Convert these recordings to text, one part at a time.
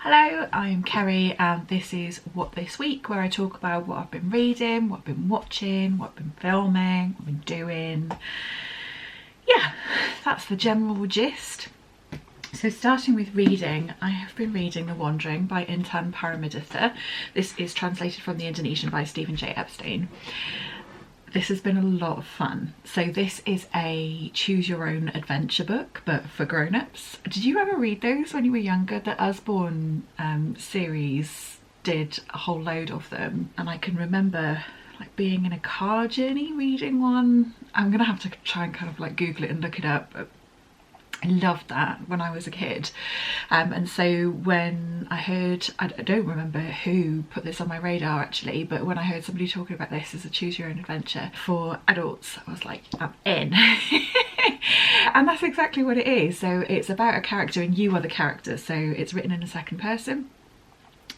Hello, I'm Kerry and this is What This Week, where I talk about what I've been reading, what I've been watching, what I've been filming, what I've been doing. Yeah, that's the general gist. So starting with reading, I have been reading The Wandering by Intan Paramaditha. This is translated from the Indonesian by Stephen J. Epstein. This has been a lot of fun. So this is a choose your own adventure book, but for grown-ups. Did you ever read those when you were younger? The Usborne series did a whole load of them, and I can remember like being in a car journey reading one. I'm gonna have to try and kind of like Google it and look it up. But I loved that when I was a kid, and so when I heard, I don't remember who put this on my radar actually, but when I heard somebody talking about this as a choose your own adventure for adults, I was like, I'm in. And that's exactly what it is. So it's about a character and you are the character, so it's written in a second person.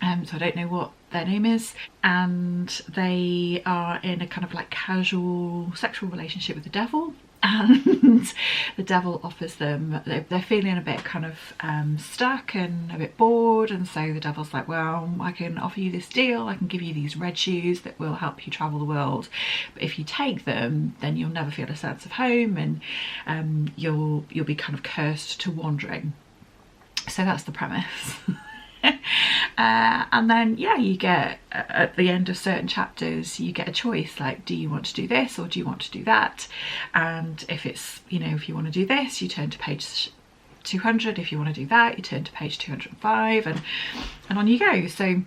So I don't know what their name is, and they are in a kind of like casual sexual relationship with the devil, and the devil offers them, they're feeling a bit kind of stuck and a bit bored, and so the devil's like, well, I can offer you this deal, I can give you these red shoes that will help you travel the world, but if you take them then you'll never feel a sense of home, and you'll be kind of cursed to wandering. So that's the premise. And then yeah, you get at the end of certain chapters you get a choice, like, do you want to do this or do you want to do that? And if it's, you know, if you want to do this, you turn to page 200. If you want to do that, you turn to page 205, and on you go. So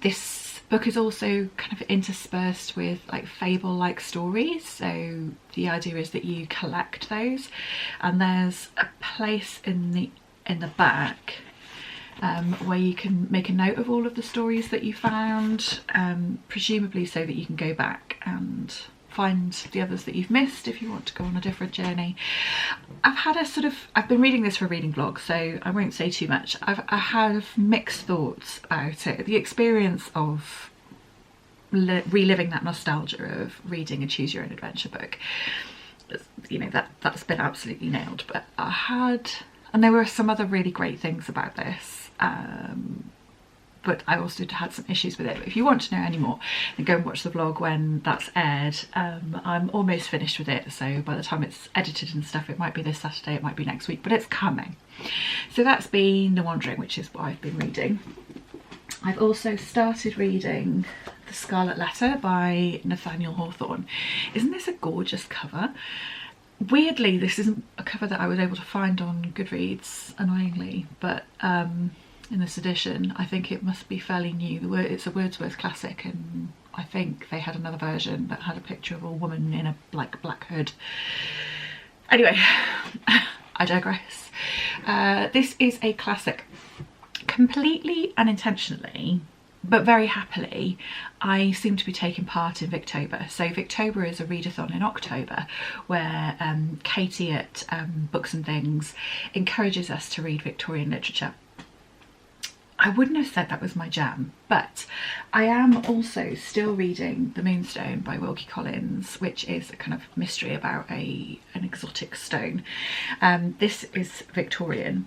this book is also kind of interspersed with like fable-like stories, so the idea is that you collect those, and there's a place in the back where you can make a note of all of the stories that you found, presumably so that you can go back and find the others that you've missed if you want to go on a different journey. I've been reading this for a reading blog, so I won't say too much. I have mixed thoughts about it. The experience of reliving that nostalgia of reading a choose your own adventure book, you know, that's been absolutely nailed, but and there were some other really great things about this, but I also had some issues with it. But if you want to know any more, then go and watch the vlog when that's aired. I'm almost finished with it, so by the time it's edited and stuff, it might be this Saturday, it might be next week, but it's coming. So that's been The Wandering, which is what I've been reading. I've also started reading The Scarlet Letter by Nathaniel Hawthorne. Isn't this a gorgeous cover? Weirdly, this isn't a cover that I was able to find on Goodreads, annoyingly, but in this edition I think it must be fairly new. It's a Wordsworth classic, and I think they had another version that had a picture of a woman in a black hood. Anyway, I digress. This is a classic. Completely unintentionally, but very happily, I seem to be taking part in Victober. So Victober is a readathon in October where Katie at Books and Things encourages us to read Victorian literature. I wouldn't have said that was my jam, but I am also still reading The Moonstone by Wilkie Collins, which is a kind of mystery about an exotic stone. This is Victorian.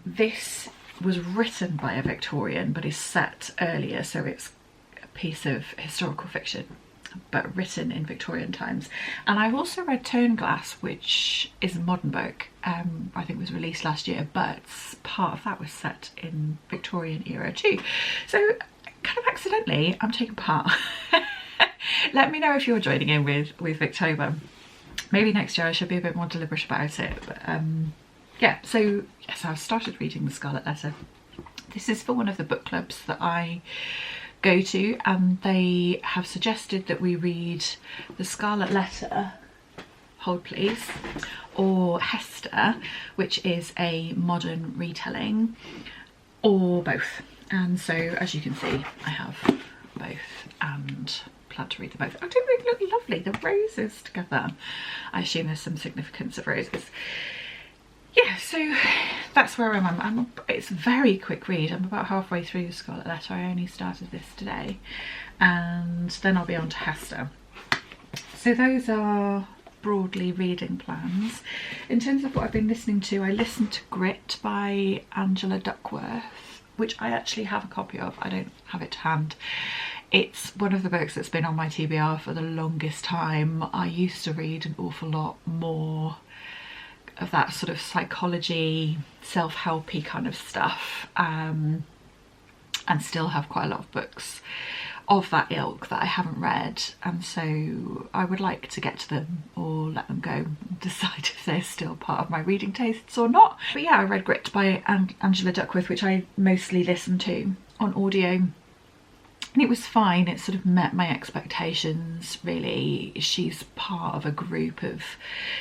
This was written by a Victorian but is set earlier, so it's a piece of historical fiction but written in Victorian times. And I've also read Turnglass, which is a modern book, I think was released last year, but part of that was set in Victorian era too. So kind of accidentally I'm taking part. Let me know if you're joining in with Victober. Maybe next year I should be a bit more deliberate about it, but yeah, so yes, I've started reading The Scarlet Letter. This is for one of the book clubs that I go to, and they have suggested that we read The Scarlet Letter, hold please, or Hester, which is a modern retelling, or both. And so as you can see, I have both and plan to read them both. Oh, don't they look lovely? The roses together. I assume there's some significance of roses. Yeah, so that's where I'm at. It's a very quick read. I'm about halfway through The Scarlet Letter. I only started this today, and then I'll be on to Hester. So those are broadly reading plans. In terms of what I've been listening to, I listened to Grit by Angela Duckworth, which I actually have a copy of. I don't have it to hand. It's one of the books that's been on my TBR for the longest time. I used to read an awful lot more of that sort of psychology, self-helpy kind of stuff, and still have quite a lot of books of that ilk that I haven't read, and so I would like to get to them or let them go and decide if they're still part of my reading tastes or not. But yeah, I read Grit by Angela Duckworth, which I mostly listened to on audio. And it was fine. It sort of met my expectations, really. She's part of a group of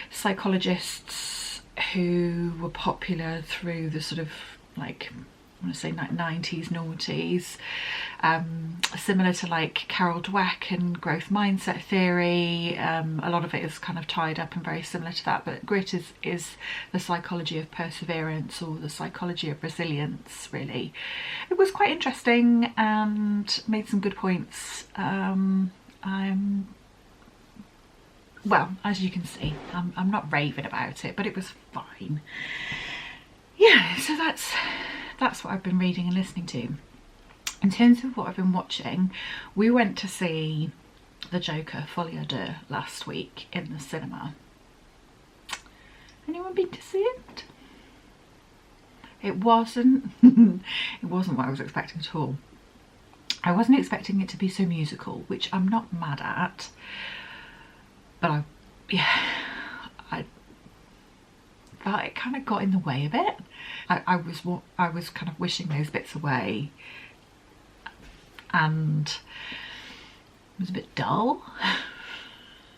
psychologists who were popular through the sort of, like, I want to say 90s, noughties, similar to like Carol Dweck and growth mindset theory. A lot of it is kind of tied up and very similar to that, but Grit is the psychology of perseverance, or the psychology of resilience, really. It was quite interesting and made some good points. Well, as you can see, I'm not raving about it, but it was fine. Yeah, so that's what I've been reading and listening to. In terms of what I've been watching, we went to see The Joker Folie à Deux last week in the cinema. Anyone been to see it? It wasn't what I was expecting at all. I wasn't expecting it to be so musical, which I'm not mad at, but but it kind of got in the way of it. I was kind of wishing those bits away, and it was a bit dull.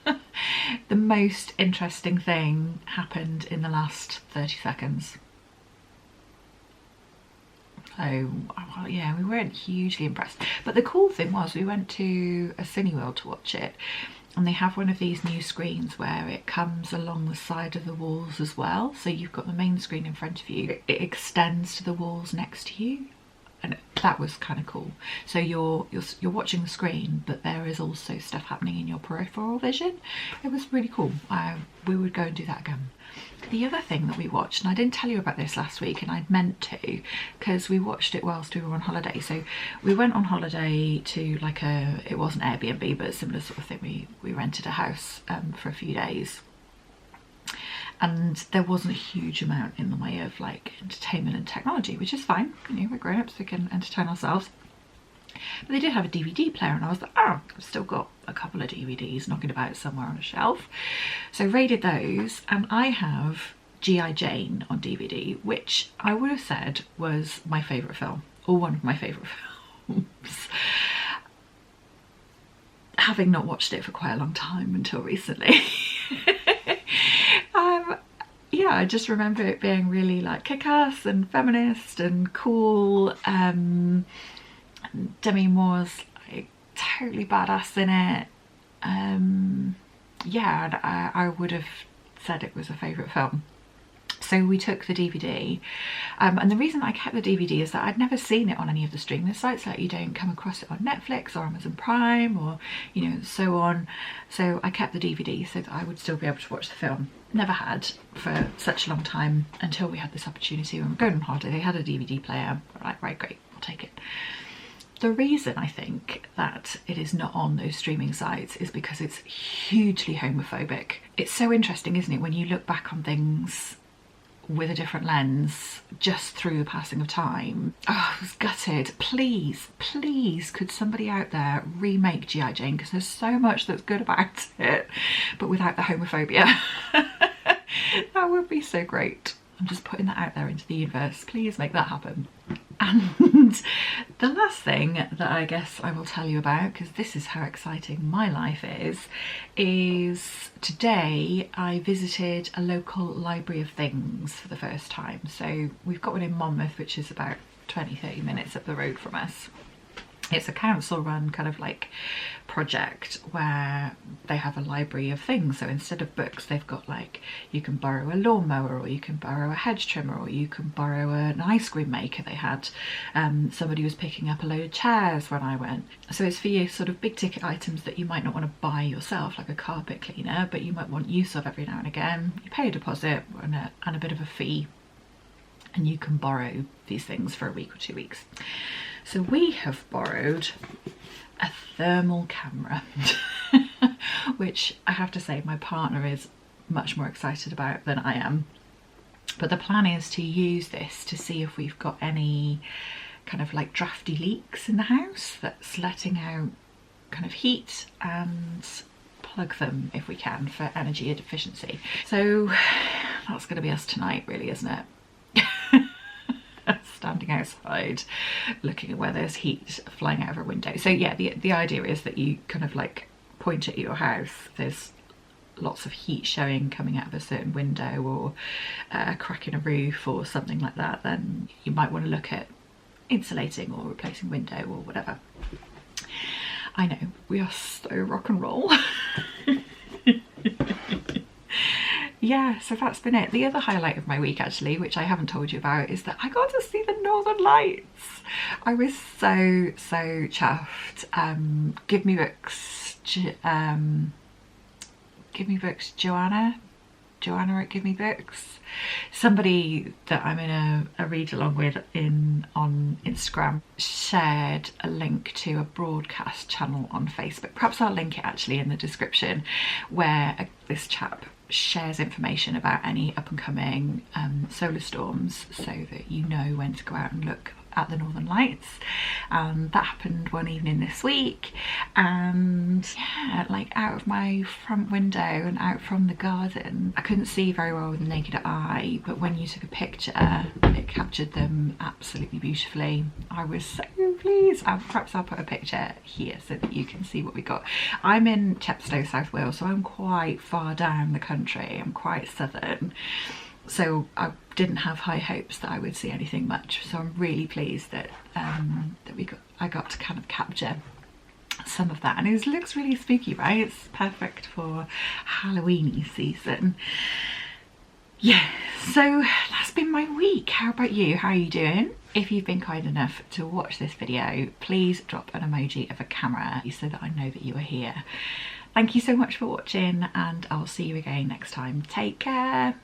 The most interesting thing happened in the last 30 seconds. Oh, well, yeah, we weren't hugely impressed. But the cool thing was we went to a Cineworld to watch it, and they have one of these new screens where it comes along the side of the walls as well. So you've got the main screen in front of you, it extends to the walls next to you, and that was kind of cool. So you're watching the screen, but there is also stuff happening in your peripheral vision. It was really cool. We would go and do that again. The other thing that we watched, and I didn't tell you about this last week, and I'd meant to, because we watched it whilst we were on holiday. So we went on holiday to like it wasn't Airbnb, but a similar sort of thing. We rented a house for a few days, and there wasn't a huge amount in the way of like entertainment and technology, which is fine. You know, we're grown-ups, we can entertain ourselves. But they did have a DVD player, and I was like, oh, I've still got a couple of DVDs knocking about somewhere on a shelf. So raided those, and I have G.I. Jane on DVD, which I would have said was my favourite film, or one of my favourite films. Having not watched it for quite a long time until recently. Yeah, I just remember it being really like kick-ass and feminist and cool. Demi Moore's like totally badass in it. Yeah, and I would have said it was a favourite film. So we took the DVD, and the reason I kept the DVD is that I'd never seen it on any of the streaming sites. Like, you don't come across it on Netflix or Amazon Prime or, you know, so on. So I kept the DVD so that I would still be able to watch the film. Never had for such a long time until we had this opportunity when we were going on holiday. They had a DVD player. Right, great, I'll take it. The reason I think that it is not on those streaming sites is because it's hugely homophobic. It's so interesting, isn't it, when you look back on things with a different lens just through the passing of time. Oh, I was gutted. Please could somebody out there remake G.I. Jane, because there's so much that's good about it, but without the homophobia. That would be so great. I'm just putting that out there into the universe. Please make that happen. And the last thing that I guess I will tell you about, because this is how exciting my life is today I visited a local library of things for the first time. So we've got one in Monmouth, which is about 20-30 minutes up the road from us. It's a council run kind of like project where they have a library of things. So instead of books, they've got like, you can borrow a lawnmower, or you can borrow a hedge trimmer, or you can borrow an ice cream maker. They had somebody was picking up a load of chairs when I went. So it's for your sort of big ticket items that you might not want to buy yourself, like a carpet cleaner, but you might want use of every now and again. You pay a deposit and a bit of a fee, and you can borrow these things for a week or 2 weeks. So we have borrowed a thermal camera, which I have to say my partner is much more excited about than I am. But the plan is to use this to see if we've got any kind of like drafty leaks in the house that's letting out kind of heat, and plug them if we can for energy efficiency. So that's going to be us tonight really, isn't it? Standing outside looking at where there's heat flying out of our window. So yeah, the idea is that you kind of like point at your house, there's lots of heat showing coming out of a certain window, or a crack in a roof or something like that, then you might want to look at insulating or replacing window or whatever. I know, we are so rock and roll. Yeah, so that's been it. The other highlight of my week actually, which I haven't told you about, is that I got to see the Northern Lights. I was so chuffed. Give me books, Joanna at Give Me Books. Somebody that I'm in a read along with on Instagram shared a link to a broadcast channel on Facebook. Perhaps I'll link it actually in the description, where this chap shares information about any up and coming solar storms, so that you know when to go out and look at the Northern Lights. That happened one evening this week, and yeah, like out of my front window and out from the garden, I couldn't see very well with the naked eye, but when you took a picture it captured them absolutely beautifully. I was so pleased. Perhaps I'll put a picture here so that you can see what we got. I'm in Chepstow, South Wales, so I'm quite far down the country. I'm quite southern, so I didn't have high hopes that I would see anything much. So I'm really pleased that I got to kind of capture some of that, and it looks really spooky, right? It's perfect for Halloweeny season. Yeah, so that's been my week. How about you? How are you doing? If you've been kind enough to watch this video, please drop an emoji of a camera so that I know that you are here. Thank you so much for watching, and I'll see you again next time. Take care.